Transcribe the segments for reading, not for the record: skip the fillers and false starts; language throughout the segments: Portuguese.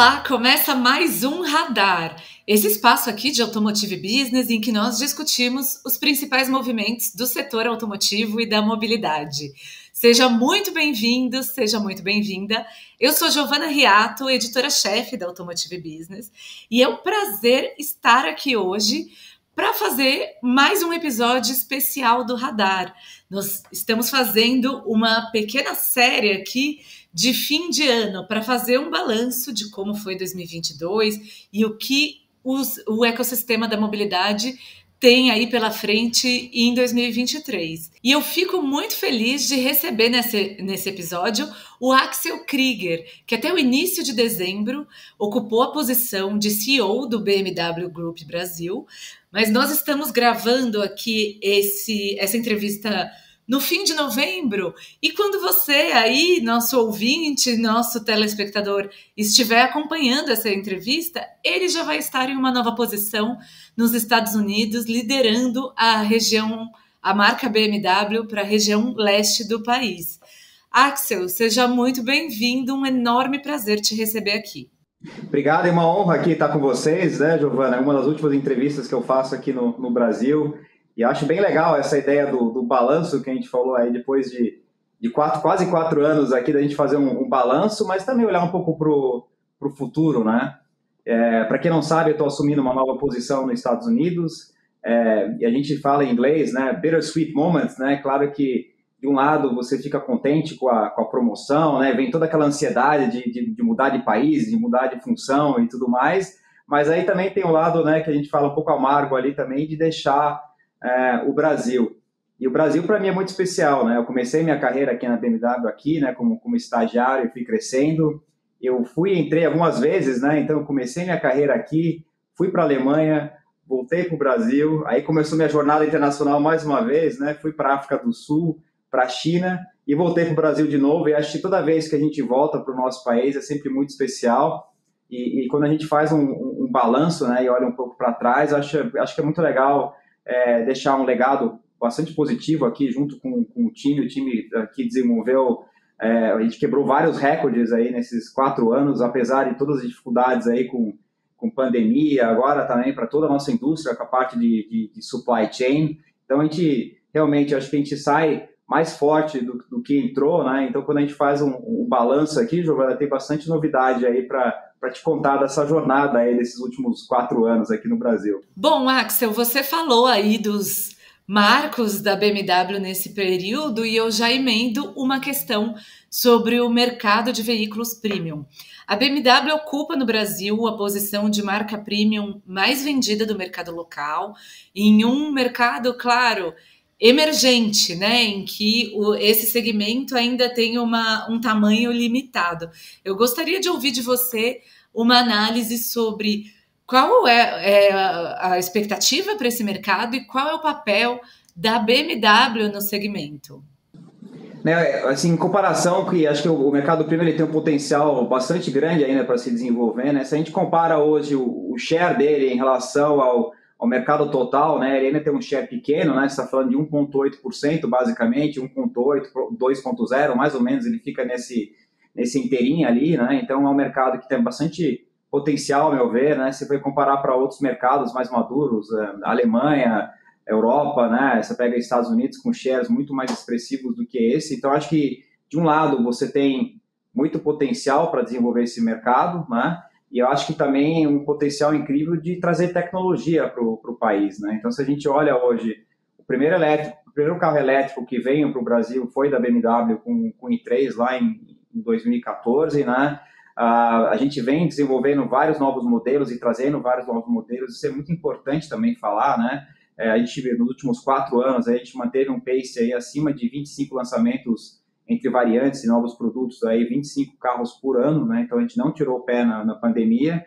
Olá, começa mais um Radar, esse espaço aqui de Automotive Business em que nós discutimos os principais movimentos do setor automotivo e da mobilidade. Seja muito bem-vindo, seja muito bem-vinda. Eu sou Giovana Riato, editora-chefe da Automotive Business, e é um prazer estar aqui hoje para fazer mais um episódio especial do Radar. Nós estamos fazendo uma pequena série aqui de fim de ano para fazer um balanço de como foi 2022 e o que o ecossistema da mobilidade tem aí pela frente em 2023. E eu fico muito feliz de receber nesse episódio o Axel Krieger, que até o início de dezembro ocupou a posição de CEO do BMW Group Brasil, mas nós estamos gravando aqui essa entrevista no fim de novembro, e quando você aí, nosso ouvinte, nosso telespectador, estiver acompanhando essa entrevista, ele já vai estar em uma nova posição nos Estados Unidos, liderando a marca BMW para a região leste do país. Axel, seja muito bem-vindo, um enorme prazer te receber aqui. Obrigado, é uma honra aqui estar com vocês, né, Giovana? É uma das últimas entrevistas que eu faço aqui no Brasil. E acho bem legal essa ideia do balanço que a gente falou aí depois de quase 4 anos aqui, da gente fazer um balanço, mas também olhar um pouco para o futuro, né? Para quem não sabe, eu estou assumindo uma nova posição nos Estados Unidos, e a gente fala em inglês, né? Bittersweet moments, né? Claro que, de um lado, você fica contente com a promoção, né? Vem toda aquela ansiedade de mudar de país, de mudar de função e tudo mais, mas aí também tem o lado, né, que a gente fala um pouco amargo ali também, de deixar o Brasil. E o Brasil, para mim, é muito especial, né? Eu comecei minha carreira aqui na BMW, aqui, né, como estagiário, fui crescendo. Eu entrei algumas vezes, né? Então, eu comecei minha carreira aqui, fui para a Alemanha, voltei para o Brasil, aí começou minha jornada internacional mais uma vez, né? Fui para a África do Sul, para a China, e voltei para o Brasil de novo. E acho que toda vez que a gente volta para o nosso país é sempre muito especial. E quando a gente faz um balanço, né, e olha um pouco para trás, acho que é muito legal deixar um legado bastante positivo aqui junto com o time. O time aqui desenvolveu, a gente quebrou vários recordes aí nesses 4 anos, apesar de todas as dificuldades aí com pandemia, agora também para toda a nossa indústria, com a parte de supply chain. Então a gente realmente, acho que a gente sai mais forte do que entrou, né? Então quando a gente faz um balanço aqui, Giovana, tem bastante novidade aí para te contar dessa jornada aí desses últimos 4 anos aqui no Brasil. Bom, Axel, você falou aí dos marcos da BMW nesse período e eu já emendo uma questão sobre o mercado de veículos premium. A BMW ocupa no Brasil a posição de marca premium mais vendida do mercado local, em um mercado, claro, emergente, né, em que esse segmento ainda tem um tamanho limitado. Eu gostaria de ouvir de você uma análise sobre qual é a expectativa para esse mercado e qual é o papel da BMW no segmento. Assim, em comparação, que acho que o mercado premium ele tem um potencial bastante grande ainda para se desenvolver, né? Se a gente compara hoje o share dele em relação ao mercado total, né, ele ainda tem um share pequeno, né? Você está falando de 1,8% basicamente, 1,8%, 2,0%, mais ou menos, ele fica nesse inteirinho ali, né? Então é um mercado que tem bastante potencial, ao meu ver, né? Se for comparar para outros mercados mais maduros, Alemanha, Europa, né? Você pega os Estados Unidos com shares muito mais expressivos do que esse. Então acho que, de um lado, você tem muito potencial para desenvolver esse mercado, né? E eu acho que também um potencial incrível de trazer tecnologia para o país, né? Então, se a gente olha hoje, o primeiro carro elétrico que veio para o Brasil foi da BMW com o i3 lá em 2014, né? A gente vem desenvolvendo vários novos modelos e trazendo vários novos modelos. Isso é muito importante também falar, né? A gente, nos últimos 4 anos, a gente manteve um pace aí acima de 25 lançamentos entre variantes e novos produtos, aí 25 carros por ano, né? Então a gente não tirou o pé na pandemia.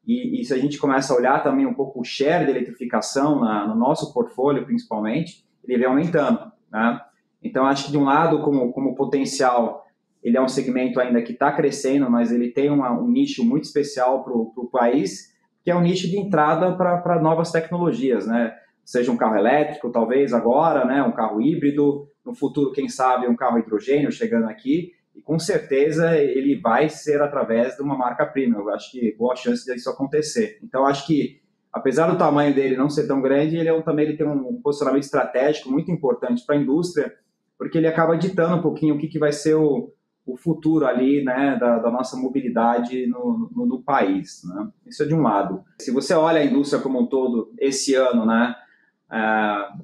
E se a gente começa a olhar também um pouco o share de eletrificação no nosso portfólio, principalmente, ele vem aumentando, né? Então acho que, de um lado, como potencial, ele é um segmento ainda que está crescendo, mas ele tem um nicho muito especial para o país, que é um nicho de entrada para novas tecnologias, né? Seja um carro elétrico, talvez agora, né? Um carro híbrido, no futuro, quem sabe, um carro hidrogênio chegando aqui. E com certeza ele vai ser através de uma marca premium. Eu acho que boa chance disso acontecer. Então, acho que, apesar do tamanho dele não ser tão grande, também ele tem um posicionamento estratégico muito importante para a indústria, porque ele acaba ditando um pouquinho o que vai ser o futuro ali, né, da nossa mobilidade no país, né? Isso é de um lado. Se você olha a indústria como um todo, esse ano, né,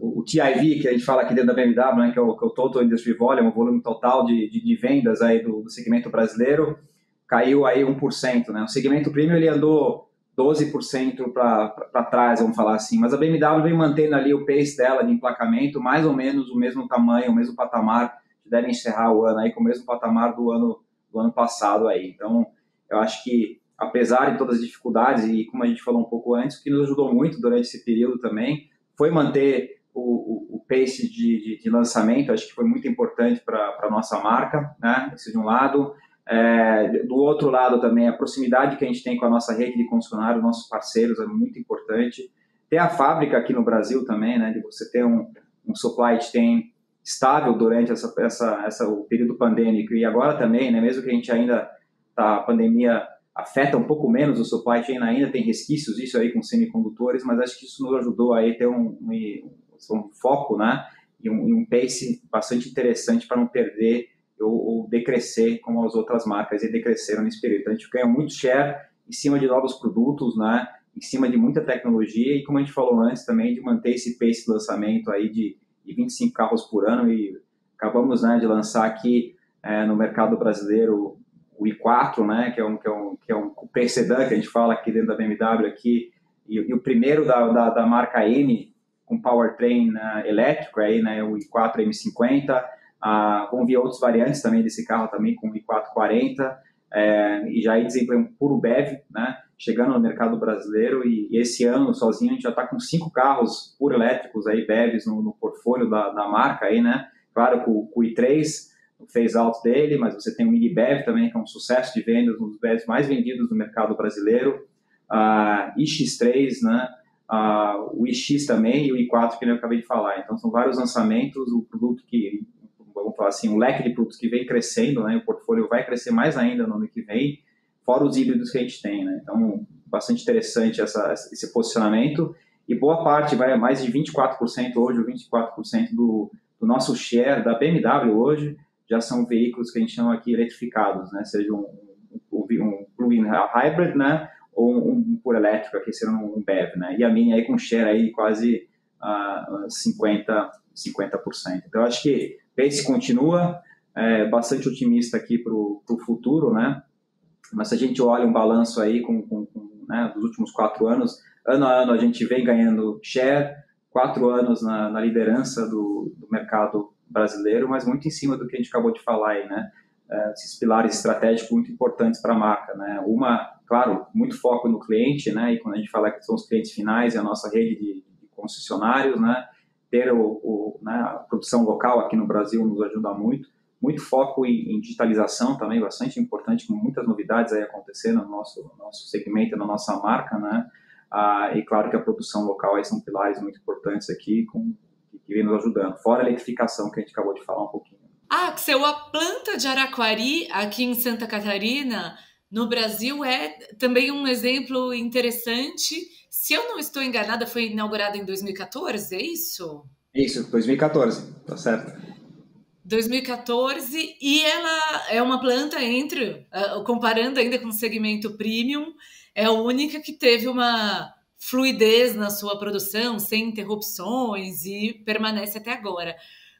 o TIV, que a gente fala aqui dentro da BMW, né, que é o Total Industry Volume, o volume total de vendas aí do segmento brasileiro, caiu aí 1%, né? O segmento premium ele andou 12% para trás, vamos falar assim, mas a BMW vem mantendo ali o pace dela de emplacamento, mais ou menos o mesmo tamanho, o mesmo patamar, devem encerrar o ano aí com o mesmo patamar do ano passado aí. Então, eu acho que, apesar de todas as dificuldades, e como a gente falou um pouco antes, o que nos ajudou muito durante esse período também foi manter o pace de lançamento. Acho que foi muito importante para a nossa marca, né? Isso de um lado. Do outro lado também, a proximidade que a gente tem com a nossa rede de concessionários, nossos parceiros, é muito importante. Ter a fábrica aqui no Brasil também, né? De você ter um supply chain estável durante o período pandêmico, e agora também, né, mesmo que a gente a pandemia afeta um pouco menos o supply chain, ainda tem resquícios isso aí com semicondutores, mas acho que isso nos ajudou a ter um foco, né, e um pace bastante interessante para não perder ou decrescer como as outras marcas e decresceram nesse período. Então a gente ganha muito share em cima de novos produtos, né, em cima de muita tecnologia, e como a gente falou antes também, de manter esse pace de lançamento aí de 25 carros por ano, e acabamos, né, de lançar aqui no mercado brasileiro o i4, né, que é um coupé sedã que a gente fala aqui dentro da BMW aqui, e o primeiro da marca M com powertrain elétrico aí, né, o i4 M50, vão vir outras variantes também desse carro também com o i440, e já aí desempenho puro BEV, né, chegando no mercado brasileiro, e esse ano sozinho a gente já está com 5 carros puro elétricos aí, BEVs no portfólio da marca aí, né? Claro, com o i3, o phase out dele, mas você tem o Mini BEV também, que é um sucesso de vendas, um dos BEVs mais vendidos no mercado brasileiro, iX3, né? O iX também e o i4 que eu acabei de falar. Então são vários lançamentos, o produto que, vamos falar assim, um leque de produtos que vem crescendo, né? O portfólio vai crescer mais ainda no ano que vem, fora os híbridos que a gente tem, né? Então, bastante interessante esse posicionamento, e boa parte, mais de 24% hoje, ou 24% do nosso share da BMW hoje, já são veículos que a gente chama aqui eletrificados, né? Seja um plug-in hybrid, né? Ou um puro elétrico, aqui sendo um BEV, né? E a minha aí com share aí quase 50%. Então, eu acho que pace continua, bastante otimista aqui para o futuro, né? Mas se a gente olha um balanço aí né, dos últimos 4 anos, ano a ano a gente vem ganhando share, 4 anos na liderança do mercado brasileiro, mas muito em cima do que a gente acabou de falar aí, né? Esses pilares estratégicos muito importantes para a marca, né? Claro, muito foco no cliente, né? E quando a gente fala que são os clientes finais, é a nossa rede de concessionários, né? Ter né, a produção local aqui no Brasil nos ajuda muito. Muito foco em digitalização também, bastante importante, com muitas novidades aí acontecendo no nosso segmento, na nossa marca, né? E claro que a produção local aí são pilares muito importantes aqui, que vem nos ajudando. Fora a eletrificação, que a gente acabou de falar um pouquinho. Axel, a planta de Araquari, aqui em Santa Catarina, no Brasil, é também um exemplo interessante. Se eu não estou enganada, foi inaugurada em 2014, é isso? Isso, 2014, tá certo. 2014, e ela é uma planta comparando ainda com o segmento premium, é a única que teve uma fluidez na sua produção, sem interrupções, e permanece até agora.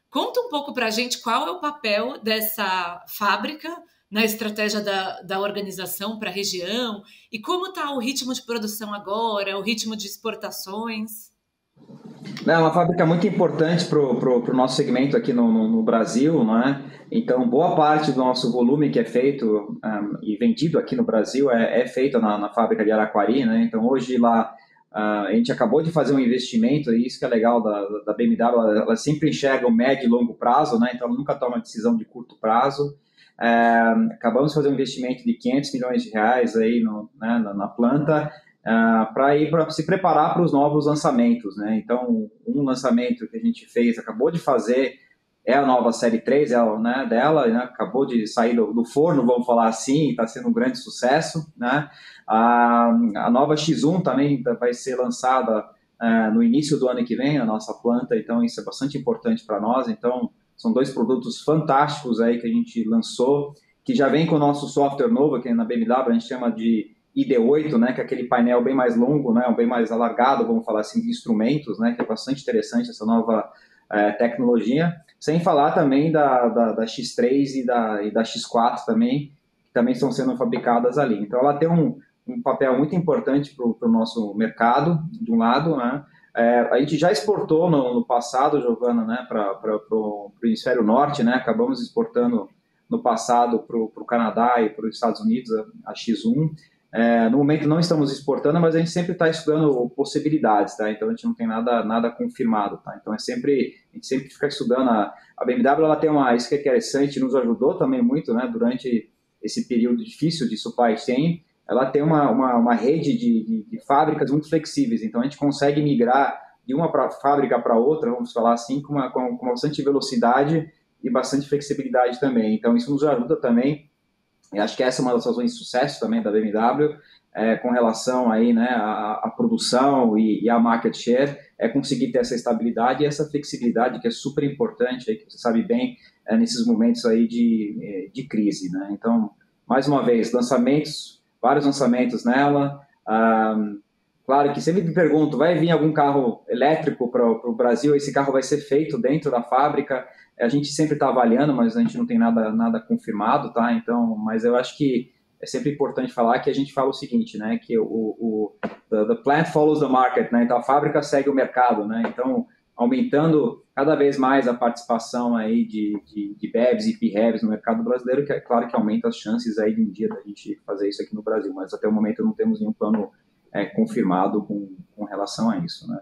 Conta um pouco para a gente qual é o papel dessa fábrica na estratégia da organização para a região, e como está o ritmo de produção agora, o ritmo de exportações. É uma fábrica muito importante para o nosso segmento aqui no Brasil, não é? Então, boa parte do nosso volume que é feito e vendido aqui no Brasil é feito na fábrica de Araquari, né? Então, hoje lá, a gente acabou de fazer um investimento, e isso que é legal da BMW, ela sempre enxerga o médio e longo prazo, né? Então, ela nunca toma decisão de curto prazo. Acabamos de fazer um investimento de 500 milhões de reais aí na planta, para se preparar para os novos lançamentos, né? Então, um lançamento que a gente fez, acabou de fazer é a nova Série 3 né, dela, né, acabou de sair do forno, vamos falar assim, está sendo um grande sucesso. Né? A nova X1 também vai ser lançada no início do ano que vem, a nossa planta, então isso é bastante importante para nós. Então, são 2 produtos fantásticos aí que a gente lançou, que já vem com o nosso software novo, que na BMW a gente chama de ID8, né, que é aquele painel bem mais longo, né, bem mais alargado, vamos falar assim, de instrumentos, né, que é bastante interessante essa nova tecnologia, sem falar também da X3 e da X4 também, que também estão sendo fabricadas ali. Então, ela tem um papel muito importante para o nosso mercado, de um lado, né? A gente já exportou no passado, Giovana, né, para o hemisfério norte, né? Acabamos exportando no passado para o Canadá e para os Estados Unidos a X1. No momento não estamos exportando, mas a gente sempre está estudando possibilidades, tá? Então a gente não tem nada confirmado, tá? Então a gente sempre fica estudando. A BMW ela tem isso que é interessante, nos ajudou também muito, né? Durante esse período difícil de supply chain, ela tem uma rede de fábricas muito flexíveis, então a gente consegue migrar de uma fábrica para outra, vamos falar assim, com bastante velocidade e bastante flexibilidade também. Então isso nos ajuda também. Eu acho que essa é uma das razões de sucesso também da BMW, com relação aí, né, à produção e à market share, conseguir ter essa estabilidade e essa flexibilidade que é super importante, aí, que você sabe bem, nesses momentos aí de crise. Né? Então, mais uma vez, vários lançamentos nela. Claro que sempre me pergunto, vai vir algum carro elétrico para o Brasil? Esse carro vai ser feito dentro da fábrica? A gente sempre está avaliando, mas a gente não tem nada confirmado, tá? Então, mas eu acho que é sempre importante falar que a gente fala o seguinte, né? Que the plant follows the market, né? Então a fábrica segue o mercado, né? Então, aumentando cada vez mais a participação aí de BEVs e PHEVs no mercado brasileiro, que é claro que aumenta as chances aí de um dia da gente fazer isso aqui no Brasil, mas até o momento não temos nenhum plano confirmado com relação a isso, né?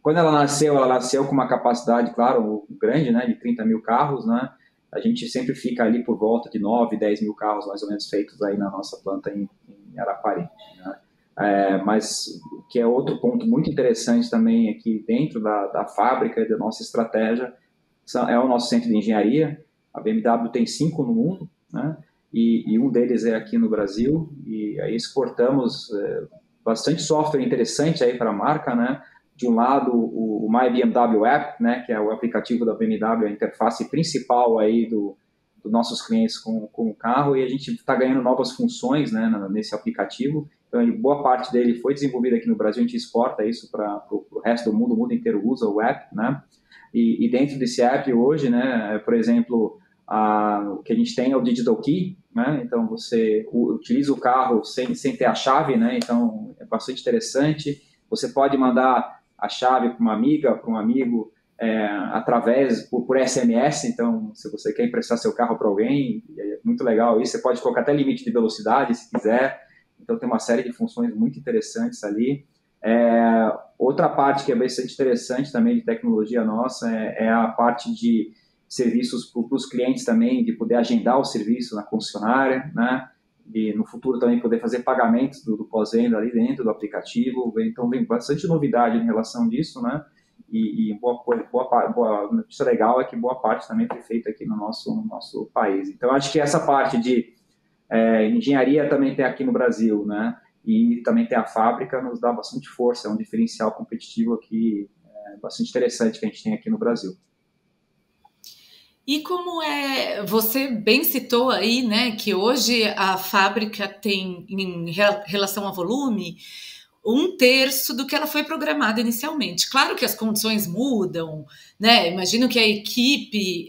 Quando ela nasceu com uma capacidade, claro, grande, né, de 30 mil carros, né? A gente sempre fica ali por volta de 9, 10 mil carros, mais ou menos, feitos aí na nossa planta em Arapari, né? Mas o que é outro ponto muito interessante também aqui dentro da fábrica e da nossa estratégia é o nosso centro de engenharia. A BMW tem 5 no mundo, né? E um deles é aqui no Brasil, e aí exportamos bastante software interessante aí para a marca, né? De um lado, o My BMW App, né? Que é o aplicativo da BMW, a interface principal aí dos nossos clientes com o carro, e a gente está ganhando novas funções, né, nesse aplicativo. Então, boa parte dele foi desenvolvida aqui no Brasil, a gente exporta isso para o resto do mundo, o mundo inteiro usa o app, né? E dentro desse app hoje, né, por exemplo, o que a gente tem é o Digital Key, né? Então você utiliza o carro sem ter a chave, né? Então é bastante interessante. Você pode mandar a chave para uma amiga, para um amigo, por SMS. Então, se você quer emprestar seu carro para alguém, é muito legal isso. Você pode colocar até limite de velocidade, se quiser. Então tem uma série de funções muito interessantes ali. Outra parte que é bastante interessante também de tecnologia nossa é a parte de serviços para os clientes também, de poder agendar o serviço na concessionária, né? E no futuro também poder fazer pagamentos do pós-venda ali dentro do aplicativo. Então vem bastante novidade em relação disso, né? E boa notícia legal é que boa parte também foi feita aqui no nosso país. Então acho que essa parte de engenharia também tem aqui no Brasil, né? E também tem a fábrica, nos dá bastante força, é um diferencial competitivo aqui bastante interessante que a gente tem aqui no Brasil. E como você bem citou aí, né, que hoje a fábrica tem, em relação a volume, 1/3 do que ela foi programada inicialmente. Claro que as condições mudam, né? Imagino que a equipe,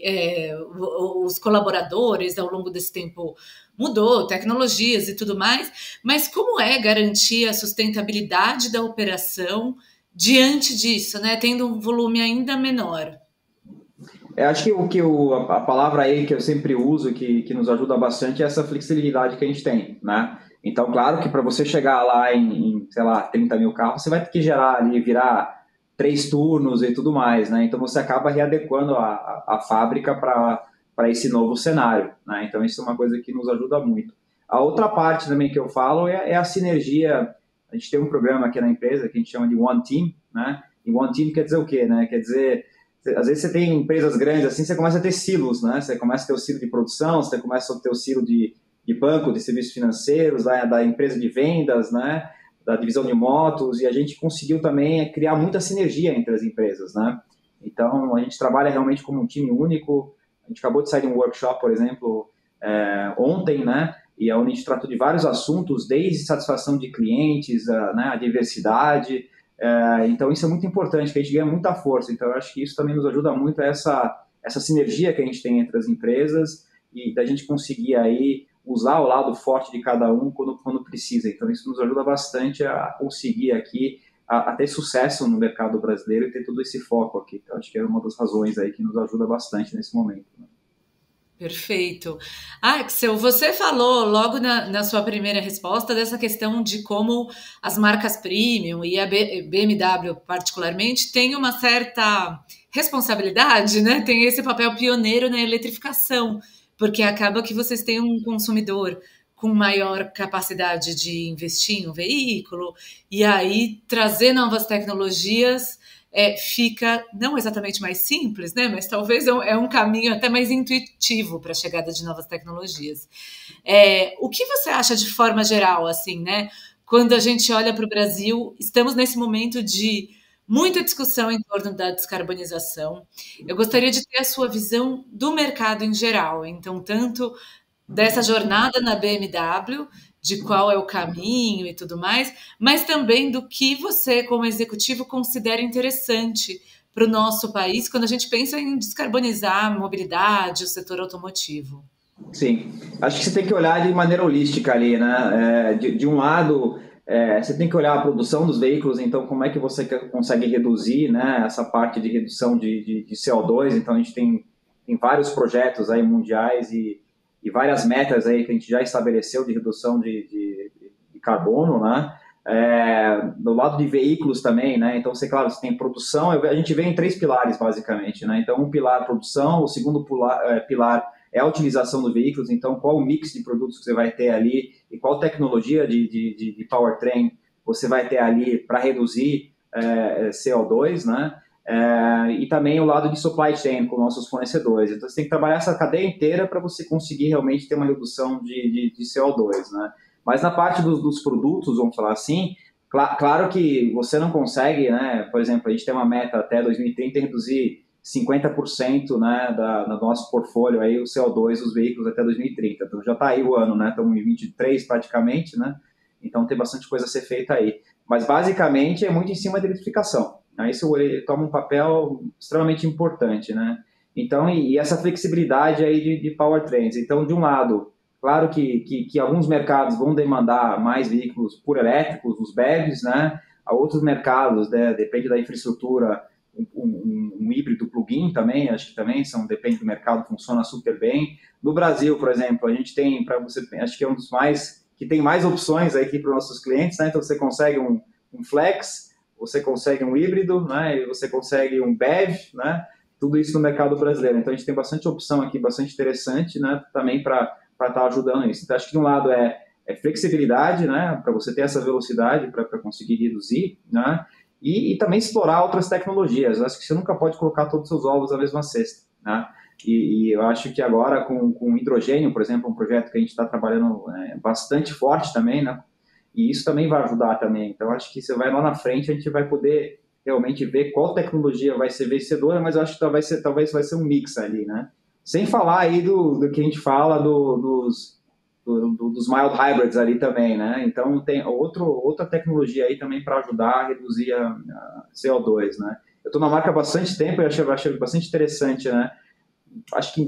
os colaboradores ao longo desse tempo mudou, tecnologias e tudo mais, mas como garantir a sustentabilidade da operação diante disso, né? Tendo um volume ainda menor? Acho que a palavra aí que eu sempre uso, que nos ajuda bastante, é essa flexibilidade que a gente tem, né? Então, claro que para você chegar lá sei lá, 30 mil carros, você vai ter que virar 3 turnos e tudo mais, né? Então, você acaba readequando a fábrica para esse novo cenário, né? Então, isso é uma coisa que nos ajuda muito. A outra parte também que eu falo é a sinergia. A gente tem um programa aqui na empresa que a gente chama de One Team, né? E One Team quer dizer o quê, né? Quer dizer, às vezes você tem empresas grandes assim, você começa a ter silos, né? Você começa a ter o silo de produção, você começa a ter o silo de banco, de serviços financeiros, da empresa de vendas, né? Da divisão de motos, e a gente conseguiu também criar muita sinergia entre as empresas, né? Então, a gente trabalha realmente como um time único. A gente acabou de sair de um workshop, por exemplo, ontem, né? E é onde a gente tratou de vários assuntos, desde satisfação de clientes, né? A diversidade. Então, isso é muito importante, que a gente ganha muita força. Então, eu acho que isso também nos ajuda muito a essa sinergia que a gente tem entre as empresas e da gente conseguir aí usar o lado forte de cada um quando precisa. Então, isso nos ajuda bastante a conseguir aqui a ter sucesso no mercado brasileiro e ter todo esse foco aqui. Então, acho que é uma das razões aí que nos ajuda bastante nesse momento, né? Perfeito. Axel, você falou logo na sua primeira resposta dessa questão de como as marcas premium e a BMW particularmente têm uma certa responsabilidade, né? Tem esse papel pioneiro na eletrificação, porque acaba que vocês têm um consumidor com maior capacidade de investir em um veículo e aí trazer novas tecnologias fica não exatamente mais simples, né? Mas talvez é um caminho até mais intuitivo para a chegada de novas tecnologias. O que você acha de forma geral, assim, né? Quando a gente olha para o Brasil, estamos nesse momento de muita discussão em torno da descarbonização. Eu gostaria de ter a sua visão do mercado em geral, então, tanto dessa jornada na BMW, de qual é o caminho e tudo mais, mas também do que você, como executivo, considera interessante para o nosso país quando a gente pensa em descarbonizar a mobilidade, o setor automotivo. Sim, acho que você tem que olhar de maneira holística ali, né? De um lado, você tem que olhar a produção dos veículos, então como é que você consegue reduzir, né, essa parte de redução de CO2. Então a gente tem vários projetos aí mundiais e várias metas aí que a gente já estabeleceu de redução de carbono, né? Do lado de veículos também, né? Então, claro, você tem produção, a gente vê em 3 pilares, basicamente, né? Então, um pilar, produção, o segundo pilar é a utilização dos veículos, então, qual o mix de produtos que você vai ter ali e qual tecnologia de powertrain você vai ter ali para reduzir CO2, né? E também o lado de supply chain com nossos fornecedores. Então, você tem que trabalhar essa cadeia inteira para você conseguir realmente ter uma redução de CO2, né? Mas na parte dos produtos, vamos falar assim, claro que você não consegue, né? Por exemplo, a gente tem uma meta até 2030 reduzir 50%, né, do nosso portfólio, aí, o CO2 dos veículos até 2030. Então, já está aí o ano, né? Estamos em 23 praticamente, né? Então, tem bastante coisa a ser feita aí. Mas, basicamente, é muito em cima da eletrificação. Isso toma um papel extremamente importante, né? Então, e essa flexibilidade aí de powertrains. Então, de um lado, claro que alguns mercados vão demandar mais veículos puro elétricos, os BEVs, né? A outros mercados, né, depende da infraestrutura, um híbrido plug-in também, acho que também depende do mercado, funciona super bem. No Brasil, por exemplo, a gente tem, acho que é um dos mais, que tem mais opções aqui para os nossos clientes, né? Então, você consegue um flex, você consegue um híbrido, né? E você consegue um BEV, né? Tudo isso no mercado brasileiro. Então, a gente tem bastante opção aqui, bastante interessante, né? Também para estar ajudando isso. Então, acho que de um lado é flexibilidade, né? Para você ter essa velocidade para conseguir reduzir, né? E também explorar outras tecnologias. Eu acho que você nunca pode colocar todos os seus ovos na mesma cesta, né? E eu acho que agora com hidrogênio, por exemplo, um projeto que a gente está trabalhando bastante forte também, né? E isso também vai ajudar também. Então, acho que você vai lá na frente, a gente vai poder realmente ver qual tecnologia vai ser vencedora, mas eu acho que talvez vai ser um mix ali, né? Sem falar aí do que a gente fala dos mild hybrids ali também, né? Então, tem outra tecnologia aí também para ajudar a reduzir a CO2, né? Eu estou na marca há bastante tempo e achei bastante interessante, né? Acho que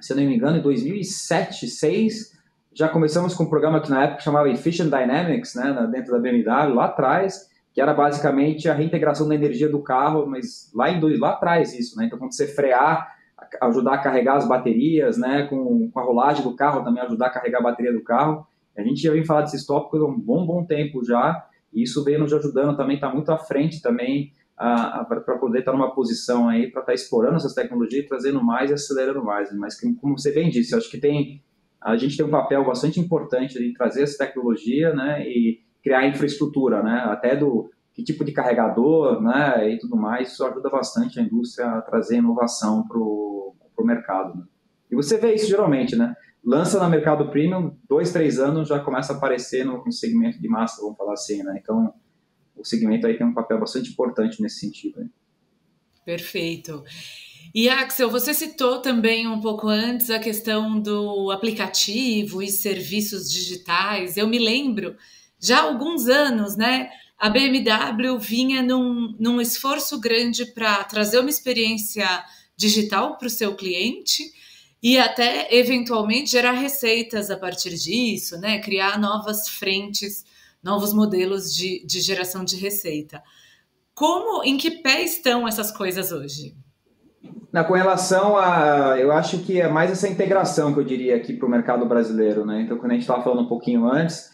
se eu não me engano, em 2007, 2006, já começamos com um programa que na época chamava Efficient Dynamics, né, dentro da BMW, lá atrás, que era basicamente a reintegração da energia do carro, mas lá atrás isso, né? Então, quando você frear, ajudar a carregar as baterias, né, com a rolagem do carro também ajudar a carregar a bateria do carro. A gente já vem falar desses tópicos há um bom tempo já, e isso vem nos ajudando também, está muito à frente também para poder estar numa posição aí, para estar explorando essas tecnologias, trazendo mais e acelerando mais. Mas como você bem disse, eu acho que a gente tem um papel bastante importante de trazer essa tecnologia, né, e criar infraestrutura, né, até que tipo de carregador, né, e tudo mais. Isso ajuda bastante a indústria a trazer inovação para o mercado, né? E você vê isso geralmente, né? Lança no mercado premium, 2, 3 anos já começa a aparecer no segmento de massa, vamos falar assim, né? Então, o segmento aí tem um papel bastante importante nesse sentido, né? Perfeito. E Axel, você citou também um pouco antes a questão do aplicativo e serviços digitais. Eu me lembro, já há alguns anos, né? A BMW vinha num esforço grande para trazer uma experiência digital para o seu cliente e até, eventualmente, gerar receitas a partir disso, né? Criar novas frentes, novos modelos de geração de receita. Em que pé estão essas coisas hoje? Com relação a, eu acho que é mais essa integração que eu diria aqui para o mercado brasileiro, né? Então, quando a gente estava falando um pouquinho antes,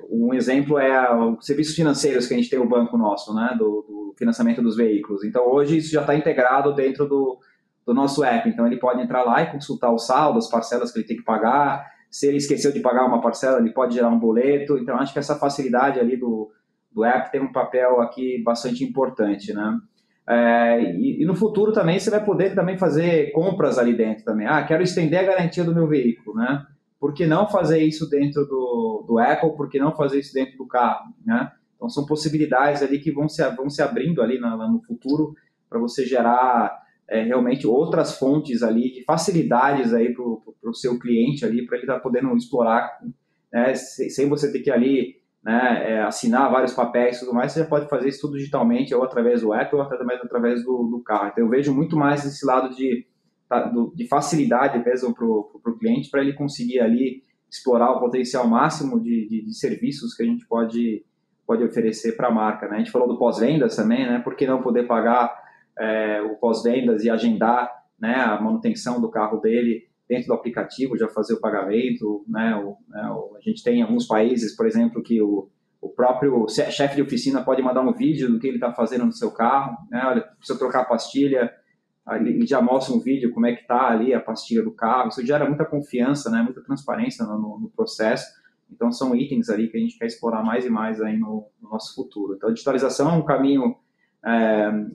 um exemplo é os serviços financeiros que a gente tem no banco nosso, né? Do financiamento dos veículos. Então, hoje isso já está integrado dentro do nosso app. Então, ele pode entrar lá e consultar o saldo, as parcelas que ele tem que pagar. Se ele esqueceu de pagar uma parcela, ele pode gerar um boleto. Então, acho que essa facilidade ali do app tem um papel aqui bastante importante, né? E no futuro também você vai poder também fazer compras ali dentro também. Quero estender a garantia do meu veículo, né? Por que não fazer isso dentro do Apple? Por que não fazer isso dentro do carro, né? Então são possibilidades ali que vão se abrindo ali no futuro para você gerar realmente outras fontes ali de facilidades aí para o seu cliente ali, para ele estar podendo explorar, né? Sem você ter que ali, né, assinar vários papéis e tudo mais. Você já pode fazer isso tudo digitalmente, ou através do app, ou através do carro. Então, eu vejo muito mais esse lado de facilidade mesmo para o cliente, para ele conseguir ali explorar o potencial máximo de serviços que a gente pode oferecer para a marca, né? A gente falou do pós-vendas também, né? Por que não poder pagar o pós-vendas e agendar, né, a manutenção do carro dele dentro do aplicativo, já fazer o pagamento, né? A gente tem alguns países, por exemplo, que o próprio chefe de oficina pode mandar um vídeo do que ele está fazendo no seu carro, né? Olha, precisa trocar a pastilha, ele já mostra um vídeo como é que está ali a pastilha do carro. Isso gera muita confiança, né? Muita transparência no processo. Então, são itens ali que a gente quer explorar mais e mais aí no nosso futuro. Então, a digitalização é um caminho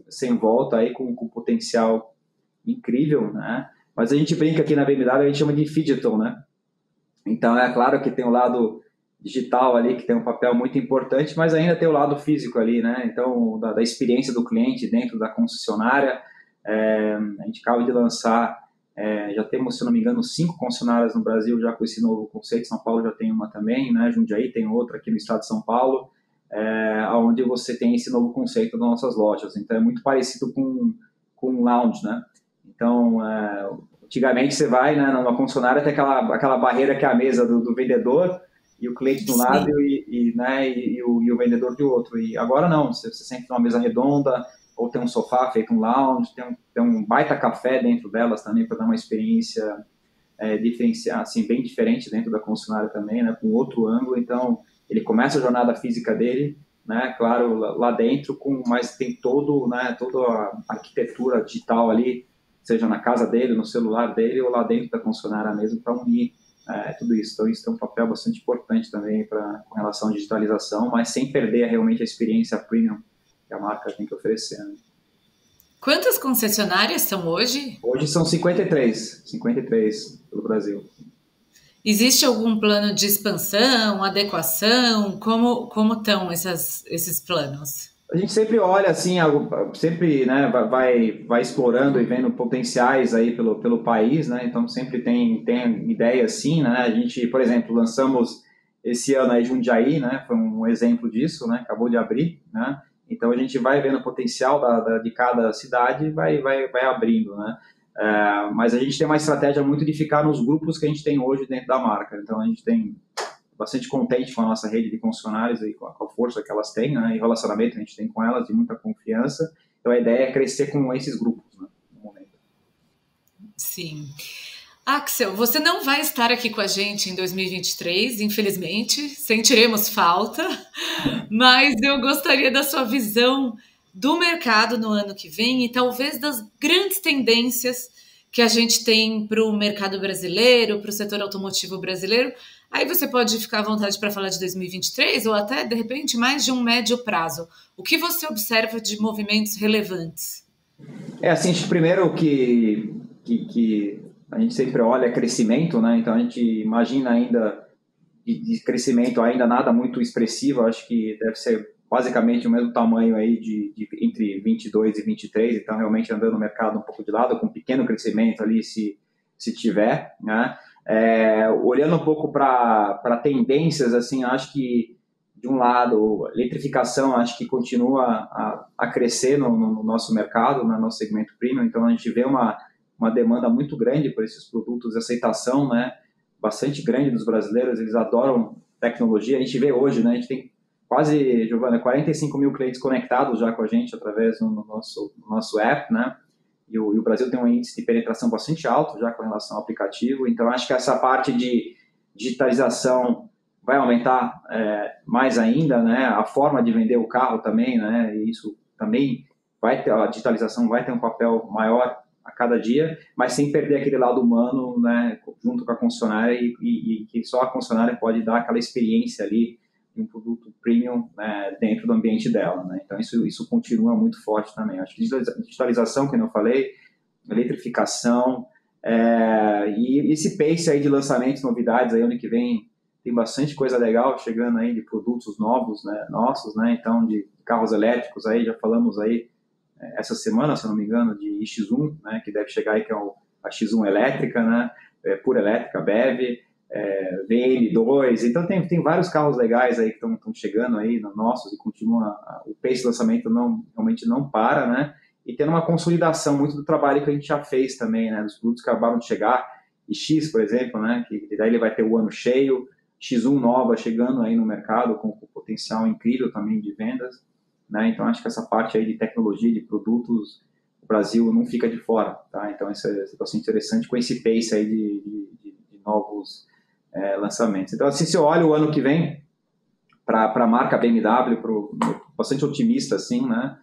sem volta, aí, com potencial incrível, né? Mas a gente brinca aqui na BMW, a gente chama de digital, né? Então, é claro que tem o lado digital ali, que tem um papel muito importante, mas ainda tem o lado físico ali, né? Então, da experiência do cliente dentro da concessionária. A gente acaba de lançar, já temos, se não me engano, 5 concessionárias no Brasil já com esse novo conceito. São Paulo já tem uma também, né? Jundiaí tem outra aqui no estado de São Paulo, onde você tem esse novo conceito das nossas lojas. Então, é muito parecido com um lounge, né? Então, antigamente você vai, né, numa concessionária, tem aquela barreira que é a mesa do vendedor e o cliente de um lado e o vendedor de outro. E agora não, você sente numa mesa redonda, ou tem um sofá feito um lounge, tem um baita café dentro delas também para dar uma experiência diferenciar, assim, bem diferente dentro da concessionária também, né, com outro ângulo. Então, ele começa a jornada física dele, né, claro, lá dentro, mas tem toda a arquitetura digital ali, seja na casa dele, no celular dele, ou lá dentro da concessionária mesmo, para unir tudo isso. Então, isso tem um papel bastante importante também com relação à digitalização, mas sem perder realmente a experiência premium que a marca tem que oferecer, né? Quantas concessionárias são hoje? Hoje são 53 pelo Brasil. Existe algum plano de expansão, adequação? Como estão esses planos? A gente sempre olha assim, sempre, né, vai explorando e vendo potenciais aí pelo país, né? Então sempre tem ideia assim, né? A gente, por exemplo, lançamos esse ano aí Jundiaí, né? Foi um exemplo disso, né? Acabou de abrir, né? Então a gente vai vendo o potencial de cada cidade e vai abrindo, né? Mas a gente tem uma estratégia muito de ficar nos grupos que a gente tem hoje dentro da marca. Então a gente tem bastante contente com a nossa rede de concessionários e com a força que elas têm, né? E o relacionamento que a gente tem com elas, de muita confiança. Então a ideia é crescer com esses grupos, né, no momento. Sim. Axel, você não vai estar aqui com a gente em 2023, infelizmente, sentiremos falta, mas eu gostaria da sua visão do mercado no ano que vem e talvez das grandes tendências que a gente tem para o mercado brasileiro, para o setor automotivo brasileiro. Aí você pode ficar à vontade para falar de 2023 ou até, de repente, mais de um médio prazo. O que você observa de movimentos relevantes? Assim, primeiro que a gente sempre olha crescimento, né? Então a gente imagina ainda de crescimento ainda nada muito expressivo, acho que deve ser basicamente o mesmo tamanho aí entre 22 e 23, então realmente andando no mercado um pouco de lado, com um pequeno crescimento ali se tiver, né? Olhando um pouco para tendências, assim, acho que de um lado, a eletrificação acho que continua a crescer no nosso mercado, no nosso segmento premium, então a gente vê uma demanda muito grande por esses produtos, aceitação, né, bastante grande dos brasileiros, eles adoram tecnologia, a gente vê hoje, né, a gente tem quase, Giovana, 45 mil clientes conectados já com a gente através do nosso app, né, e o Brasil tem um índice de penetração bastante alto já com relação ao aplicativo, então acho que essa parte de digitalização vai aumentar mais ainda, né? A forma de vender o carro também, né? E isso também a digitalização vai ter um papel maior a cada dia, mas sem perder aquele lado humano, né? Junto com a concessionária e que só a concessionária pode dar aquela experiência ali de um produto premium, né, dentro do ambiente dela, né? Então isso continua muito forte também. Acho que digitalização, como eu falei, eletrificação e esse pace aí de lançamentos, novidades aí ano que vem. Tem bastante coisa legal chegando aí de produtos novos, né, nossos, né, então de carros elétricos aí, já falamos aí essa semana, se não me engano, de X1, né, que deve chegar aí, que é a X1 elétrica, né, pura elétrica, BEV, VM2, então tem vários carros legais aí que estão chegando aí, nossos, e continua, o pace de lançamento realmente não para, né, e tendo uma consolidação muito do trabalho que a gente já fez também, né, dos produtos que acabaram de chegar, e X, por exemplo, né, que daí ele vai ter o ano cheio, X1 nova chegando aí no mercado com potencial incrível também de vendas, né? Então acho que essa parte aí de tecnologia, de produtos, o Brasil não fica de fora, tá? Então isso é bastante interessante com esse pace aí de novos lançamentos. Então assim, se eu olho o ano que vem para a marca BMW, bastante otimista assim, né?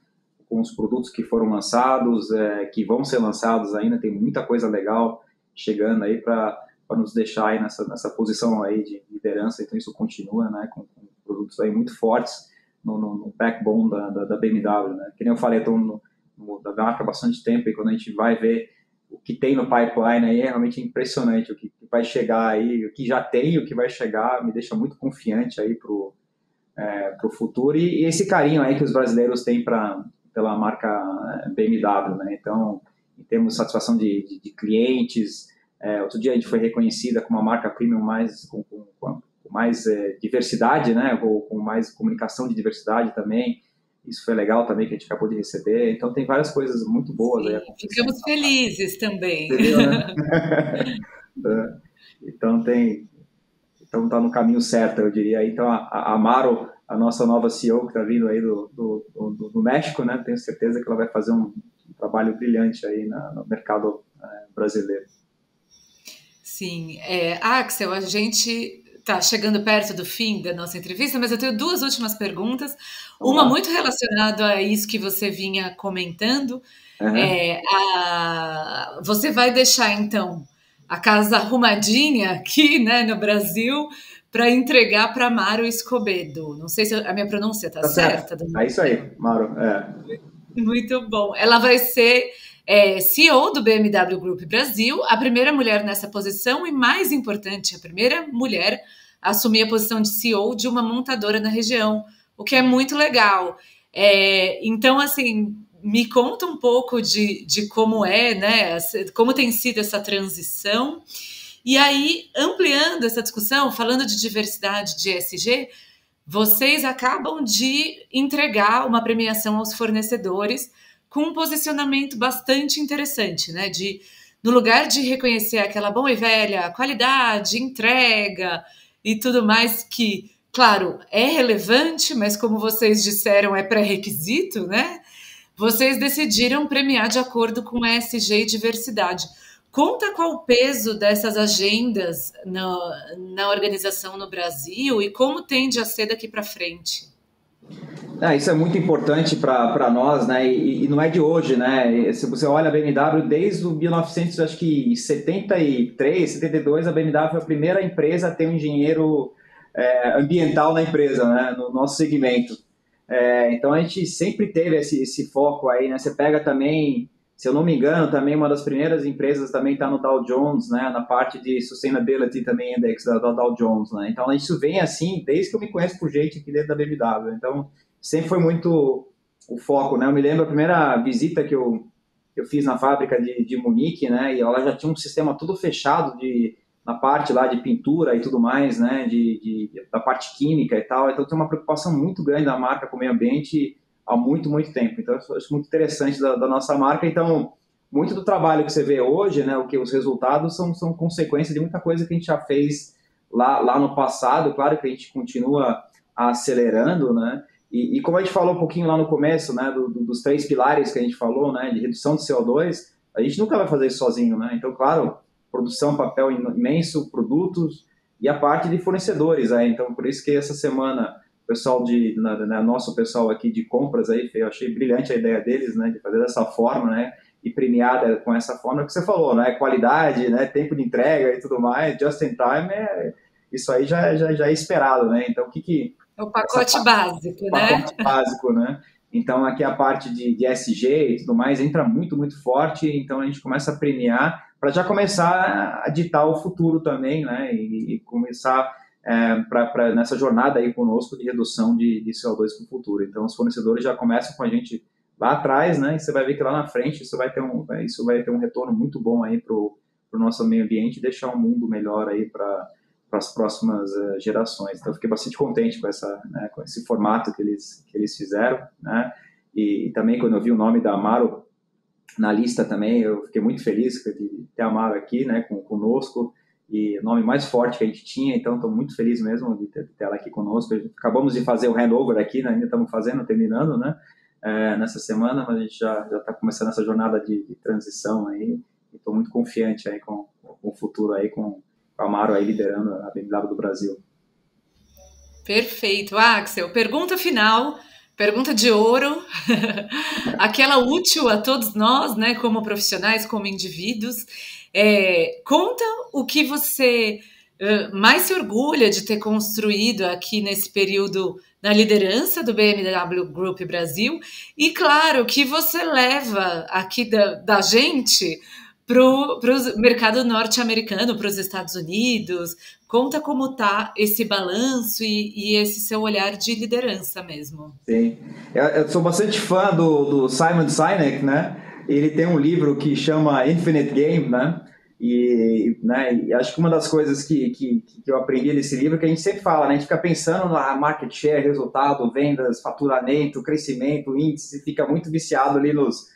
Com os produtos que foram lançados, que vão ser lançados ainda, tem muita coisa legal chegando aí para nos deixar aí nessa posição aí de liderança, então isso continua, né, com produtos aí muito fortes no backbone da BMW, né, que nem eu falei, estou da marca há bastante tempo, e quando a gente vai ver o que tem no pipeline aí, é realmente impressionante o que vai chegar aí, o que já tem e o que vai chegar, me deixa muito confiante aí pro futuro, e esse carinho aí que os brasileiros têm pela marca BMW, né, então, em termos de satisfação de clientes. Outro dia a gente foi reconhecida como uma marca premium com mais diversidade, né? Ou com mais comunicação de diversidade também. Isso foi legal também, que a gente acabou de receber. Então tem várias coisas muito boas. Sim, aí ficamos felizes também. Entendeu, né? Então tá no caminho certo, eu diria. Então a Maro, a nossa nova CEO que está vindo aí do México, né? Tenho certeza que ela vai fazer um trabalho brilhante aí no mercado brasileiro. Sim, Axel, a gente está chegando perto do fim da nossa entrevista, mas eu tenho duas últimas perguntas. Uma muito relacionada a isso que você vinha comentando. Você vai deixar, então, a casa arrumadinha aqui, né, no Brasil, para entregar para Maro Escobedo. Não sei se a minha pronúncia está certa. É isso aí, Maro. Muito bom. Ela vai ser CEO do BMW Group Brasil, a primeira mulher nessa posição e, mais importante, a primeira mulher a assumir a posição de CEO de uma montadora na região, o que é muito legal. Então, assim, me conta um pouco de como né, como tem sido essa transição. E aí, ampliando essa discussão, falando de diversidade de ESG, vocês acabam de entregar uma premiação aos fornecedores com um posicionamento bastante interessante, né? No lugar de reconhecer aquela boa e velha qualidade, entrega e tudo mais que, claro, é relevante, mas como vocês disseram, é pré-requisito, né? Vocês decidiram premiar de acordo com ESG e diversidade. Conta qual o peso dessas agendas na organização no Brasil e como tende a ser daqui para frente. Isso é muito importante para nós, né? E não é de hoje, né? Se você olha a BMW desde o 1973, 72, a BMW foi a primeira empresa a ter um engenheiro ambiental na empresa, né? No nosso segmento. Então a gente sempre teve esse foco aí, né? Você pega também, se eu não me engano, também uma das primeiras empresas também está no Dow Jones, né? Na parte de Sustainability também Index da Dow Jones, né? Então isso vem assim desde que eu me conheço por gente aqui dentro da BMW. Então sempre foi muito o foco, né? Eu me lembro a primeira visita que eu fiz na fábrica de Munique, né? E ela já tinha um sistema todo fechado na parte lá de pintura e tudo mais, né? Da parte química e tal. Então tem uma preocupação muito grande da marca com o meio ambiente há muito, muito tempo. Então eu acho muito interessante da nossa marca. Então muito do trabalho que você vê hoje, né? Os resultados são consequência de muita coisa que a gente já fez lá no passado. Claro que a gente continua acelerando, né? E como a gente falou um pouquinho lá no começo, né, dos 3 pilares que a gente falou, né, de redução de CO2, a gente nunca vai fazer isso sozinho, né? Então, claro, produção, papel imenso, produtos e a parte de fornecedores, aí. Então, por isso que essa semana o pessoal nosso pessoal aqui de compras aí, eu achei brilhante a ideia deles, né, de fazer dessa forma, né, e premiada com essa forma que você falou, né, qualidade, né, tempo de entrega e tudo mais, just in time, isso aí já é esperado, né? Então, É o pacote básico, né? Pacote básico, né? Então, aqui a parte de SG e tudo mais entra muito, muito forte, então a gente começa a premiar para já começar a ditar o futuro também, né? E começar nessa jornada aí conosco de redução de CO2 para o futuro. Então, os fornecedores já começam com a gente lá atrás, né? E você vai ver que lá na frente isso vai ter um retorno muito bom aí para o nosso meio ambiente e deixar um mundo melhor aí para as próximas gerações. Então, eu fiquei bastante contente com esse formato que eles fizeram, né? E também, quando eu vi o nome da Amaro na lista também, eu fiquei muito feliz de ter a Amaro aqui, né, conosco, e o nome mais forte que a gente tinha, então estou muito feliz mesmo de ter ela aqui conosco. Acabamos de fazer o handover aqui, né? Ainda estamos terminando, né, nessa semana, mas a gente já está começando essa jornada de transição aí, e estou muito confiante aí com o futuro aí, com a Amaro aí liderando a BMW do Brasil. Perfeito, Axel. Pergunta final, pergunta de ouro, aquela útil a todos nós, né, como profissionais, como indivíduos. Conta o que você mais se orgulha de ter construído aqui nesse período na liderança do BMW Group Brasil e, claro, o que você leva aqui da gente para o mercado norte-americano, para os Estados Unidos. Conta como está esse balanço e esse seu olhar de liderança mesmo. Sim, eu sou bastante fã do Simon Sinek, né? Ele tem um livro que chama Infinite Game, né? E acho que uma das coisas que eu aprendi nesse livro é que a gente sempre fala, né? A gente fica pensando na market share, resultado, vendas, faturamento, crescimento, índice, fica muito viciado ali nos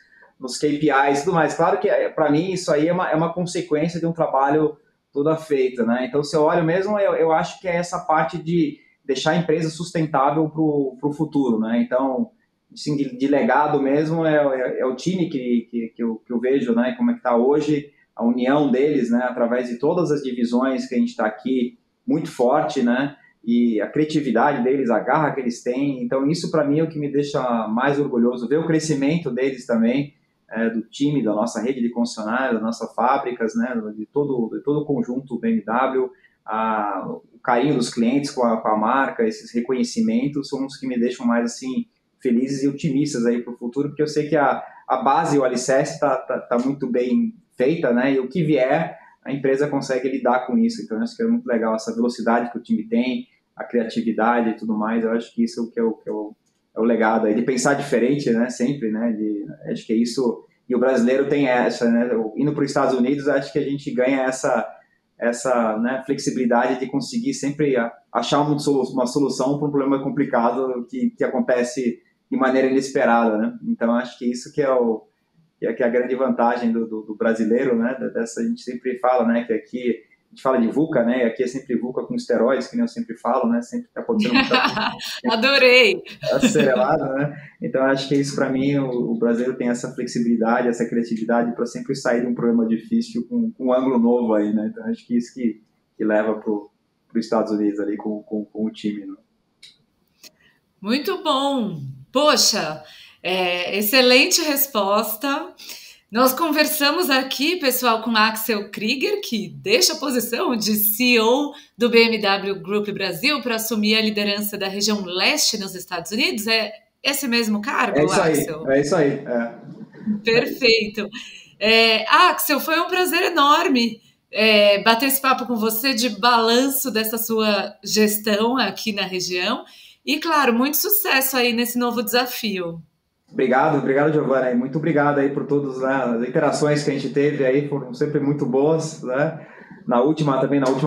KPIs e tudo mais. Claro que, para mim, isso aí é uma consequência de um trabalho toda feito, né? Então, se eu olho mesmo, eu acho que é essa parte de deixar a empresa sustentável para o futuro, né? Então, assim, de legado mesmo, é o time que eu vejo, né? Como é que está hoje, a união deles, né? Através de todas as divisões que a gente está aqui, muito forte, né? E a criatividade deles, a garra que eles têm. Então, isso para mim é o que me deixa mais orgulhoso, ver o crescimento deles também, do time, da nossa rede de concessionárias, das nossas fábricas, né, de todo o conjunto BMW, o carinho dos clientes com a marca, esses reconhecimentos são os que me deixam mais assim felizes e otimistas aí para o futuro, porque eu sei que a base, o alicerce tá muito bem feita, né, e o que vier, a empresa consegue lidar com isso. Então, eu acho que é muito legal essa velocidade que o time tem, a criatividade e tudo mais. Eu acho que isso é o legado aí, de pensar diferente, né, sempre, né, acho que é isso, e o brasileiro tem essa, né, indo para os Estados Unidos, acho que a gente ganha essa né, flexibilidade de conseguir sempre achar uma solução para um problema complicado que acontece de maneira inesperada, né, então acho que isso que é a grande vantagem do brasileiro, né, a gente sempre fala, né, que aqui a gente fala de VUCA, né? E aqui é sempre VUCA com esteroides, que nem eu sempre falo, né? Sempre está acontecendo muita coisa. Adorei! Acelerado, né? Então, acho que isso, para mim, o brasileiro tem essa flexibilidade, essa criatividade para sempre sair de um problema difícil com um ângulo novo aí, né? Então, acho que isso que leva para os Estados Unidos ali com o time, né? Muito bom. Poxa, excelente resposta. Nós conversamos aqui, pessoal, com Axel Krieger, que deixa a posição de CEO do BMW Group Brasil para assumir a liderança da região leste nos Estados Unidos. É esse mesmo cargo, Axel? É isso aí. Perfeito. Axel, foi um prazer enorme bater esse papo com você de balanço dessa sua gestão aqui na região. E, claro, muito sucesso aí nesse novo desafio. Obrigado, Giovana. Muito obrigado aí por todas, né, as interações que a gente teve aí, foram sempre muito boas, né? Na última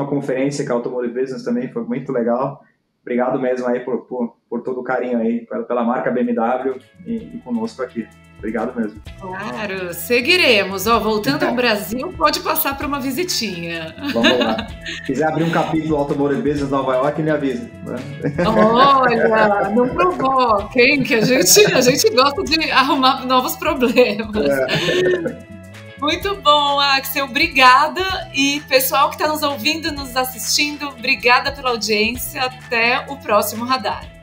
conferência que a Automotive Business também foi muito legal. Obrigado mesmo aí por todo o carinho aí, pela marca BMW e conosco aqui. Obrigado mesmo. Claro, seguiremos. Voltando ao Brasil, pode passar para uma visitinha. Vamos lá. Se quiser abrir um capítulo Automotive Business Nova York, me avisa. Né? Olha, não provoquem, que a gente gosta de arrumar novos problemas. Muito bom, Axel. Obrigada. E pessoal que está nos ouvindo, nos assistindo, obrigada pela audiência. Até o próximo Radar.